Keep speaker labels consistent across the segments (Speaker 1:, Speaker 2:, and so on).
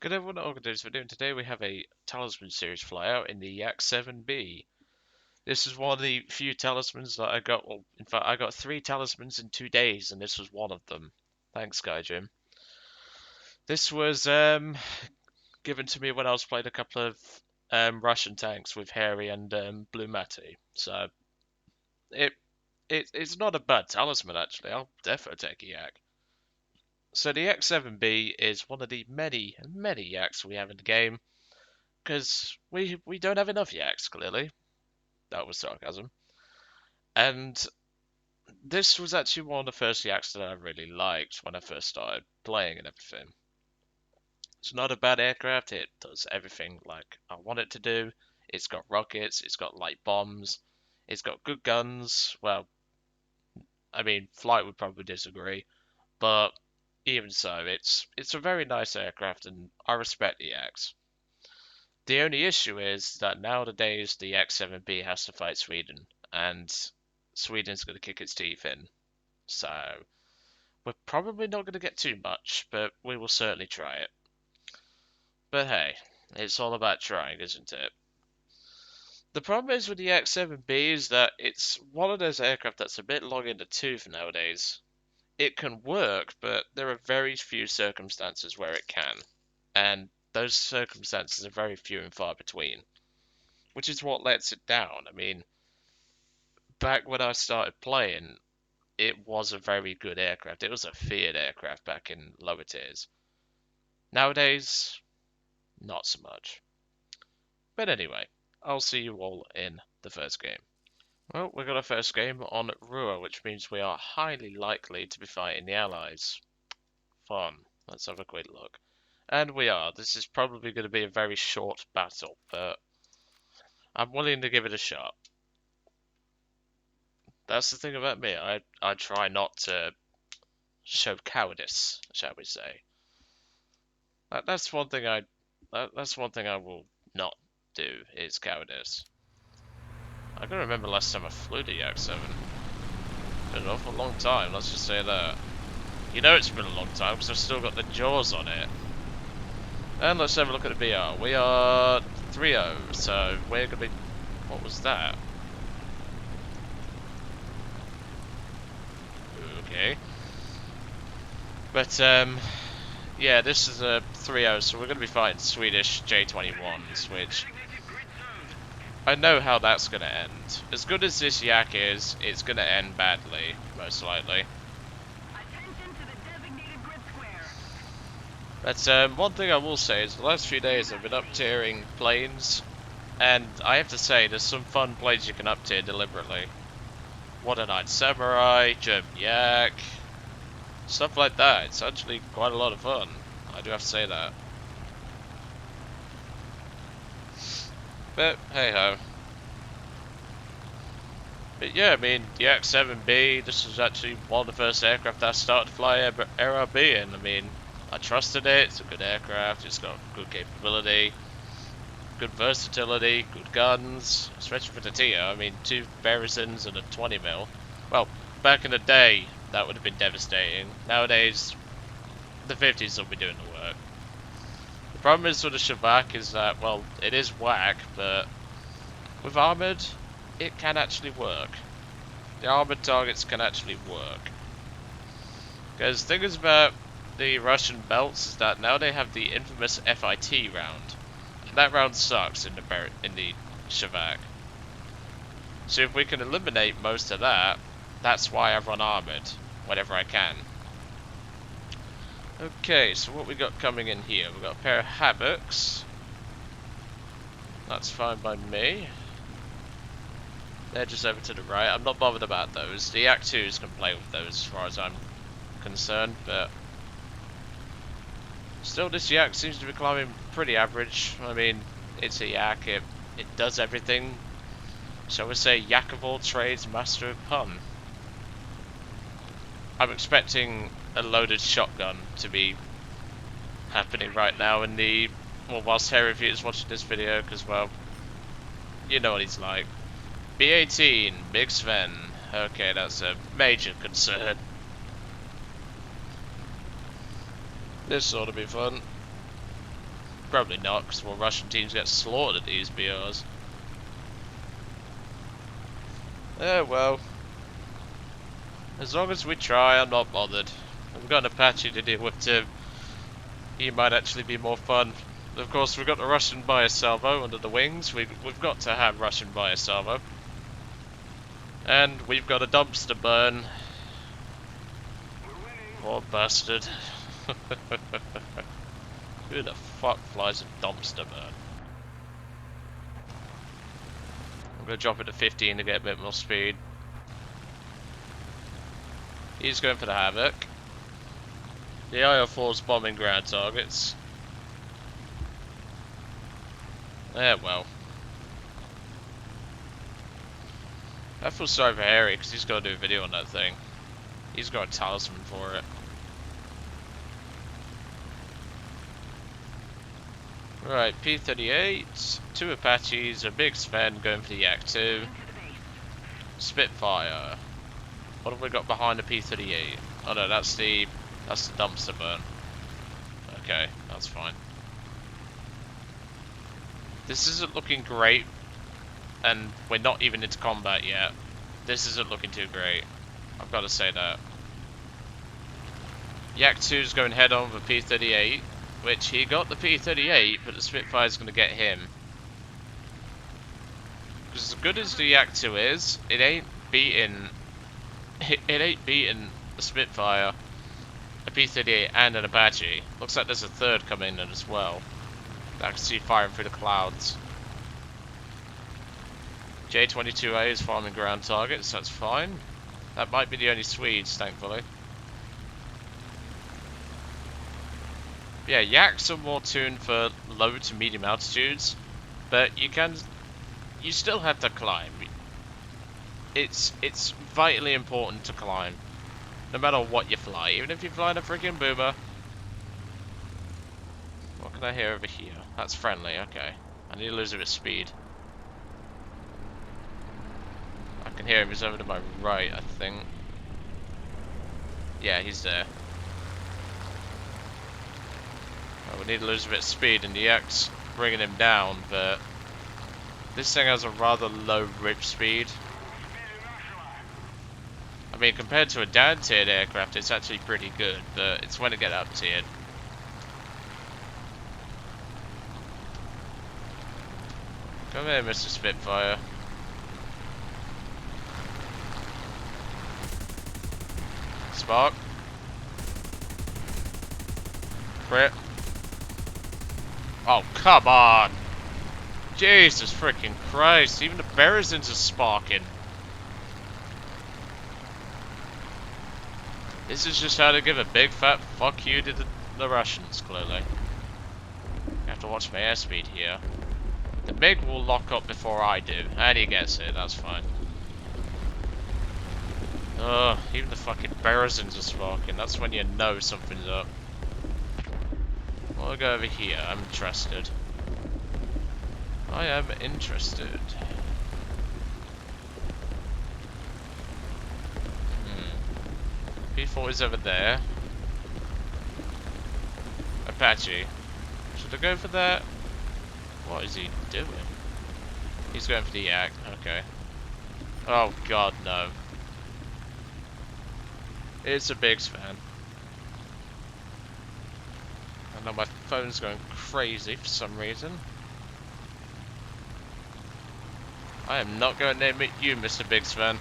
Speaker 1: Good everyone, what we're doing today we have a Talisman Series flyout in the Yak-7B. This is one of the few talismans that I got, well, in fact I got 3 talismans in 2 days and this was one of them. Thanks Guy Jim. This was given to me when I was playing a couple of Russian tanks with Harry and Blue Matty. So it, it's not a bad talisman actually, I'll definitely take a Yak. So the Yak-7B is one of the many Yaks we have in the game. Because we don't have enough yaks, clearly. That was sarcasm. And this was actually one of the first yaks that I really liked when I first started playing and everything. It's not a bad aircraft, it does everything like I want it to do. It's got rockets, it's got light bombs, it's got good guns. Well, I mean, Flight would probably disagree, but even so, it's a very nice aircraft and I respect the yaks. The only issue is that nowadays the Yak-7B has to fight Sweden, and Sweden's going to kick its teeth in. So we're probably not going to get too much, but we will certainly try it. But hey, it's all about trying, isn't it? The problem is with the Yak-7B is that it's one of those aircraft that's a bit long in the tooth nowadays. It can work, but there are very few circumstances where it can, and those circumstances are very few and far between. Which is what lets it down. I mean, back when I started playing, it was a very good aircraft. It was a feared aircraft back in lower tiers. Nowadays, not so much. But anyway, I'll see you all in the first game. Well, we got our first game on Rua, which means we are highly likely to be fighting the Allies. Fun. Let's have a quick look. And we are. This is probably going to be a very short battle, but I'm willing to give it a shot. That's the thing about me. I try not to show cowardice, shall we say. That's one thing that's one thing I will not do is cowardice. I can remember last time I flew the Yak-7. Been an awful long time, let's just say that. You know it's been a long time because I've still got the jaws on it. And let's have a look at the BR. We are 3-0, so we're gonna be. What was that? Okay. But yeah, this is a 3-0, so we're going to be fighting Swedish J21s, which I know how that's going to end. As good as this Yak is, it's going to end badly, most likely. But one thing I will say is the last few days I've been up-tiering planes, and I have to say there's some fun planes you can up-tier deliberately. One-Eyed Samurai, German Yak, stuff like that. It's actually quite a lot of fun. I do have to say that. But hey ho. But yeah, I mean, the Yak-7B, this was actually one of the first aircraft I started to fly ARB in. I mean, I trusted it, it's a good aircraft, it's got good capability, good versatility, good guns, especially for the TO. I mean, 2 Beresons and a 20mm. Well, back in the day, that would have been devastating. Nowadays, the 50s will be doing the work. The problem is with the Shavak is that, well, it is whack, but with armoured, it can actually work. The armoured targets can actually work. Because the thing is about the Russian belts is that now they have the infamous FIT round. And that round sucks in the Shavak. So if we can eliminate most of that, that's why I run armoured whenever I can. Okay, so what we got coming in here? We've got a pair of Havocs. That's fine by me. They're just over to the right. I'm not bothered about those. The Yak-2s can play with those as far as I'm concerned, but still this Yak seems to be climbing pretty average. I mean, it's a Yak, it does everything. Shall we say Yak of all trades, master of pun. I'm expecting a loaded shotgun to be happening right now in the, well, whilst Harry is watching this video, because, well, you know what he's like. B-18, Big Sven. Okay, that's a major concern. This ought to be fun. Probably not, because well, Russian teams get slaughtered at these BRs. Well. As long as we try, I'm not bothered. I've got an Apache to deal with too. He might actually be more fun. Of course, we've got the Russian Salvo under the wings. We've got to have Russian Salvo. And we've got a dumpster burn. Poor bastard. Who the fuck flies a dumpster burn? I'm gonna drop it to 15 to get a bit more speed. He's going for the Havoc. The IO4's bombing ground targets. Well. I feel sorry for Harry because he's got to do a video on that thing. He's got a talisman for it. Right, P-38, 2 Apaches, a big Sven going for the Yak-2. Spitfire. What have we got behind the P-38? Oh no, that's the dumpster burn. Okay, that's fine. This isn't looking great, and we're not even into combat yet. This isn't looking too great. I've got to say that. Yak-2's going head on with P-38, which he got the P-38, but the Spitfire's going to get him. Because as good as the Yak-2 is, it ain't beating the Spitfire, a P-38 and an Apache. Looks like there's a third coming in as well. I can see firing through the clouds. J-22A is farming ground targets, that's fine. That might be the only Swedes, thankfully. Yeah, Yaks are more tuned for low to medium altitudes, but you still have to climb. It's vitally important to climb, no matter what you fly, even if you fly in a freaking boomer. What can I hear over here? That's friendly, okay. I need to lose a bit of speed. I can hear him, he's over to my right, I think. Yeah, he's there. Oh, we need to lose a bit of speed, and the Yak's bringing him down, but this thing has a rather low rip speed. I mean, compared to a down-tiered aircraft, it's actually pretty good, but it's when it gets up-tiered. Come here, Mr. Spitfire. Spark. Crit. Oh, come on! Jesus freaking Christ, even the Beresins are sparking. This is just how to give a big fat fuck you to the Russians, clearly. I have to watch my airspeed here. The MiG will lock up before I do, and he gets it, that's fine. Ugh, even the fucking Beresins are sparking, that's when you know something's up. We'll go over here, I'm interested. I am interested. P4 is over there. Apache. Should I go for that? What is he doing? He's going for the Yak, okay. Oh god, no. It's a big Sven. I know my phone's going crazy for some reason. I am not going to name it you, Mr. Big Sven.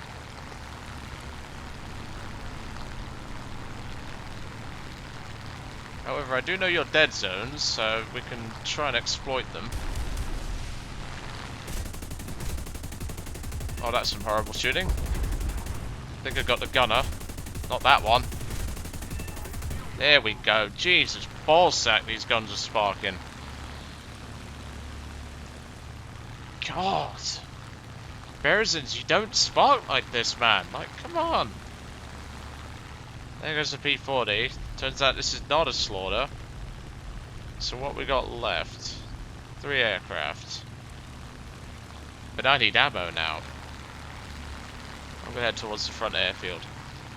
Speaker 1: However, I do know your dead zones, so we can try and exploit them. Oh, that's some horrible shooting. I think I got the gunner. Not that one. There we go. Jesus, ballsack, these guns are sparking. God. Beresins, you don't spark like this, man. Like, come on. There goes the P-40. Turns out this is not a slaughter. So what we got left? 3 aircraft. But I need ammo now. I'm gonna head towards the front airfield.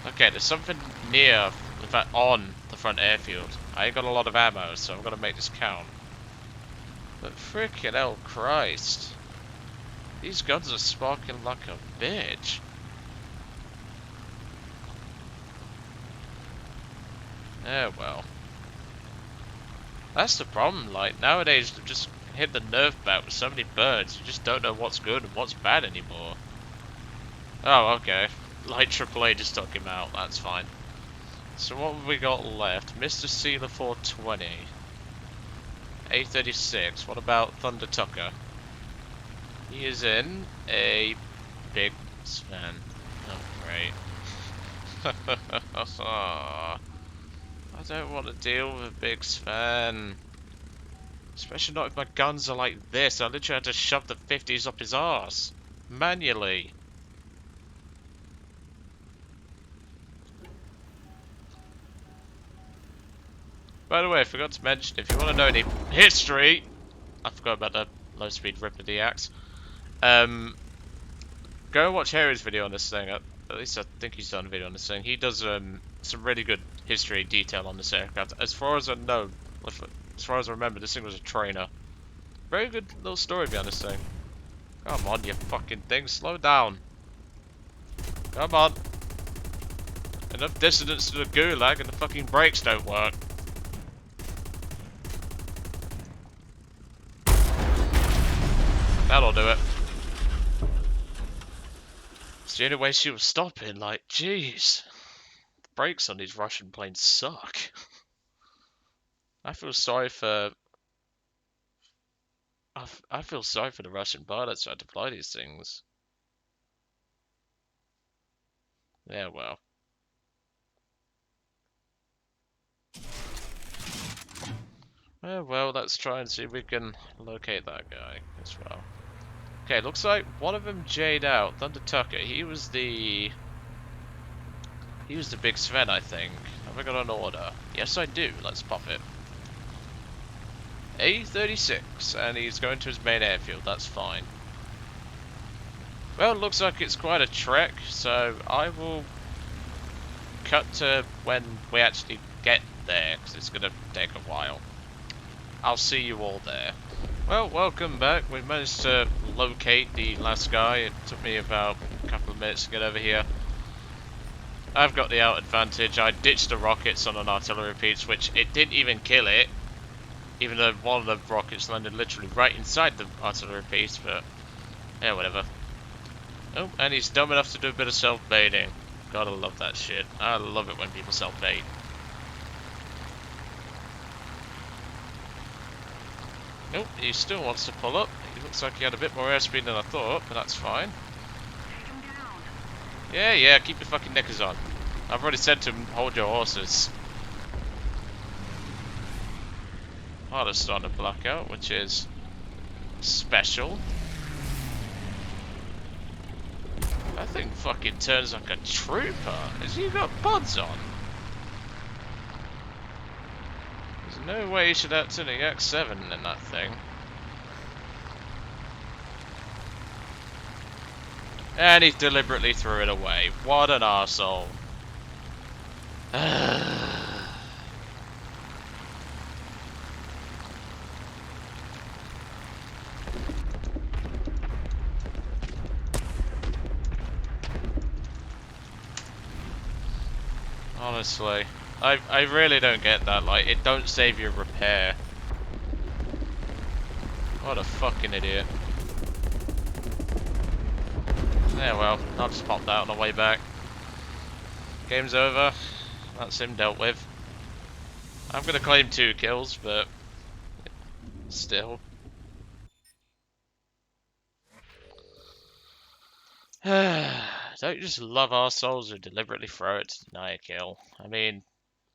Speaker 1: Okay, there's something near, in fact on the front airfield. I ain't got a lot of ammo, so I'm gonna make this count. But frickin' hell Christ. These guns are sparking like a bitch. Yeah, well. That's the problem, like, nowadays they've just hit the nerf bat with so many birds, you just don't know what's good and what's bad anymore. Oh, okay. Light AAA just took him out, that's fine. So what have we got left? Mr. Sealer 420. A36, what about Thunder Tucker? He is in a big Sven. Oh, great. I don't want to deal with a big Sven. Especially not if my guns are like this. I literally had to shove the 50s up his arse. Manually. By the way, I forgot to mention, if you want to know any history, I forgot about the low-speed rip of the axe. Go and watch Harry's video on this thing. At least I think he's done a video on this thing. He does some really good history detail on this aircraft. As far as I know, as far as I remember, this thing was a trainer. Very good little story behind this thing. Come on, you fucking thing, slow down. Come on. Enough distance to the gulag and the fucking brakes don't work. That'll do it. It's the only way she was stopping, like, jeez. The brakes on these Russian planes suck. I feel sorry for... I feel sorry for the Russian pilots who had to fly these things. Yeah, well. Well, let's try and see if we can locate that guy as well. Okay, looks like one of them J'd out. Thunder Tucker. He was the big Sven, I think. Have I got an order? Yes, I do. Let's pop it. A36, and he's going to his main airfield. That's fine. Well, it looks like it's quite a trek, so I will cut to when we actually get there, because it's going to take a while. I'll see you all there. Well, welcome back. We managed to locate the last guy. It took me about a couple of minutes to get over here. I've got the out advantage. I ditched the rockets on an artillery piece, which it didn't even kill it. Even though one of the rockets landed literally right inside the artillery piece, but yeah, whatever. Oh, and he's dumb enough to do a bit of self-baiting. Gotta love that shit. I love it when people self-bait. Nope, he still wants to pull up. He looks like he had a bit more airspeed than I thought, but that's fine. Yeah, keep your fucking knickers on. I've already said to him, hold your horses. Hardest on a blackout, which is special. That thing fucking turns like a trooper. Has he got pods on? There's no way he should outturn a Yak-7 in that thing. And he deliberately threw it away. What an arsehole. Honestly, I really don't get that. Like, it don't save your repair. What a fucking idiot. Yeah, well, I'll just pop that on the way back. Game's over. That's him dealt with. I'm gonna claim 2 kills, but still. Don't you just love arseholes who deliberately throw it to deny a kill? I mean,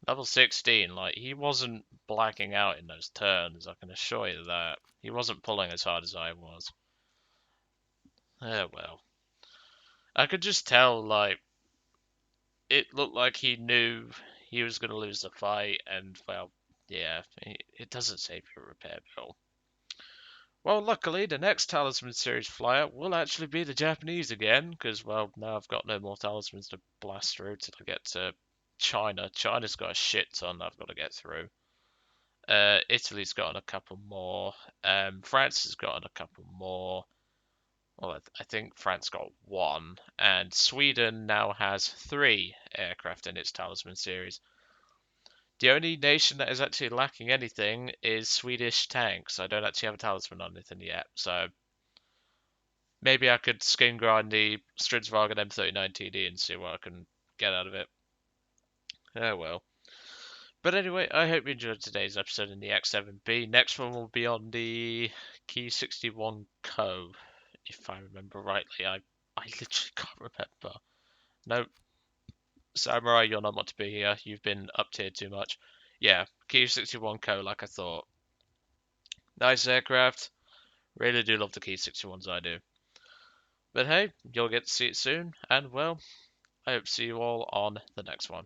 Speaker 1: level 16, like, he wasn't blacking out in those turns, I can assure you that. He wasn't pulling as hard as I was. Well. I could just tell, like, it looked like he knew he was going to lose the fight, and, well, yeah, it doesn't save your repair bill. Well, luckily, the next Talisman Series flyout will actually be the Japanese again, because, well, now I've got no more Talismans to blast through till I get to China. China's got a shit ton I've got to get through. Italy's gotten a couple more. France has gotten a couple more. Well, I think France got one, and Sweden now has three aircraft in its Talisman series. The only nation that is actually lacking anything is Swedish tanks. I don't actually have a Talisman on anything yet, so maybe I could skin grind the Stridsvagen M39TD and see what I can get out of it. Oh well. But anyway, I hope you enjoyed today's episode in the Yak-7B. Next one will be on the Key 61 Co, if I remember rightly. I literally can't remember. No, Samurai, you're not meant to be here. You've been up tiered too much. Yeah, Key 61 Co, like I thought. Nice aircraft. Really do love the Key 61s, I do. But hey, you'll get to see it soon, and well, I hope to see you all on the next one.